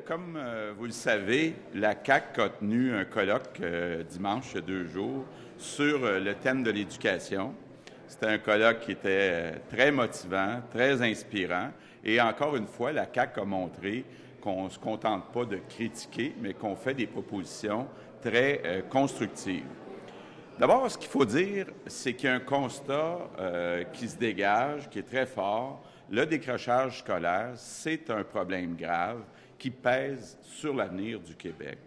Comme vous le savez, la CAQ a tenu un colloque dimanche, il y a 2 jours, sur le thème de l'éducation. C'était un colloque qui était très motivant, très inspirant. Et encore une fois, la CAQ a montré qu'on ne se contente pas de critiquer, mais qu'on fait des propositions très constructives. D'abord, ce qu'il faut dire, c'est qu'il y a un constat qui se dégage, qui est très fort. Le décrochage scolaire, c'est un problème grave qui pèse sur l'avenir du Québec.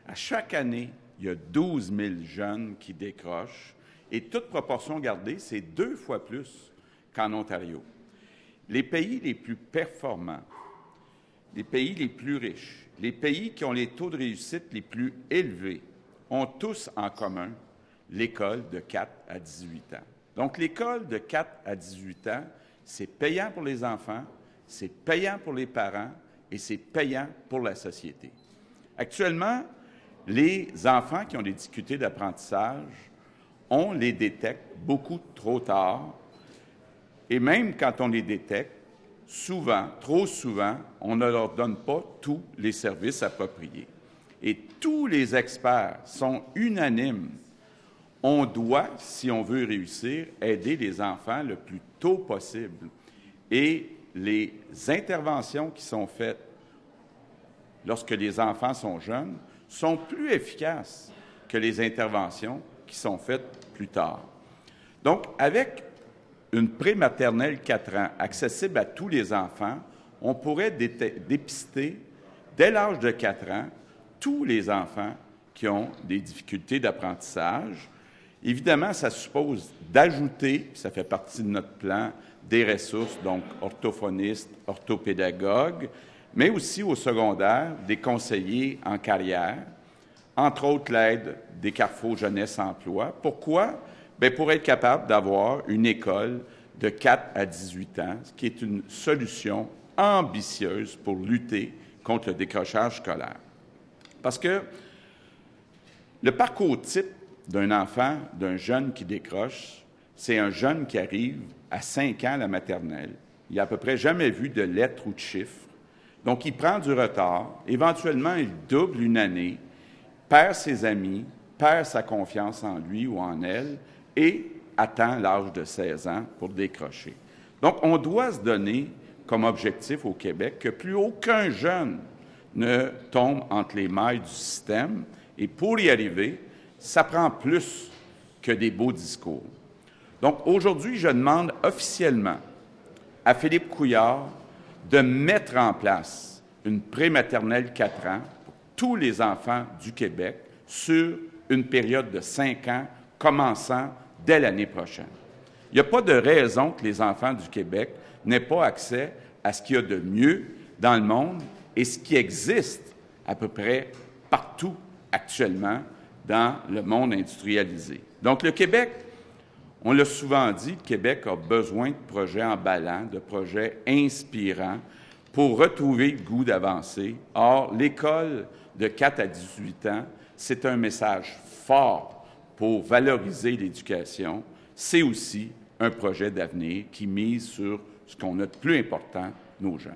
À chaque année, il y a 12 000 jeunes qui décrochent et toute proportion gardée, c'est 2 fois plus qu'en Ontario. Les pays les plus performants, les pays les plus riches, les pays qui ont les taux de réussite les plus élevés ont tous en commun l'école de 4 à 18 ans. Donc, l'école de 4 à 18 ans, c'est payant pour les enfants, c'est payant pour les parents et c'est payant pour la société. Actuellement, les enfants qui ont des difficultés d'apprentissage, on les détecte beaucoup trop tard et même quand on les détecte, souvent, trop souvent, on ne leur donne pas tous les services appropriés. Et tous les experts sont unanimes. On doit, si on veut réussir, aider les enfants le plus tôt possible. Et les interventions qui sont faites lorsque les enfants sont jeunes sont plus efficaces que les interventions qui sont faites plus tard. Donc, avec une prématernelle 4 ans accessible à tous les enfants, on pourrait dépister, dès l'âge de 4 ans, tous les enfants qui ont des difficultés d'apprentissage. Évidemment, ça suppose d'ajouter, ça fait partie de notre plan, des ressources, donc orthophonistes, orthopédagogues, mais aussi au secondaire, des conseillers en carrière, entre autres l'aide des Carrefour Jeunesse-Emploi. Pourquoi? Bien, pour être capable d'avoir une école de 4 à 18 ans, ce qui est une solution ambitieuse pour lutter contre le décrochage scolaire. Parce que le parcours type d'un enfant, d'un jeune qui décroche, c'est un jeune qui arrive à 5 ans à la maternelle. Il n'a à peu près jamais vu de lettres ou de chiffres. Donc, il prend du retard. Éventuellement, il double une année, perd ses amis, perd sa confiance en lui ou en elle et atteint l'âge de 16 ans pour décrocher. Donc, on doit se donner comme objectif au Québec que plus aucun jeune ne tombe entre les mailles du système. Et pour y arriver, ça prend plus que des beaux discours. Donc, aujourd'hui, je demande officiellement à Philippe Couillard de mettre en place une prématernelle 4 ans pour tous les enfants du Québec sur une période de 5 ans, commençant dès l'année prochaine. Il n'y a pas de raison que les enfants du Québec n'aient pas accès à ce qu'il y a de mieux dans le monde et ce qui existe à peu près partout actuellement dans le monde industrialisé. Donc, le Québec, on l'a souvent dit, le Québec a besoin de projets emballants, de projets inspirants pour retrouver le goût d'avancer. Or, l'école de 4 à 18 ans, c'est un message fort pour valoriser l'éducation. C'est aussi un projet d'avenir qui mise sur ce qu'on a de plus important, nos jeunes.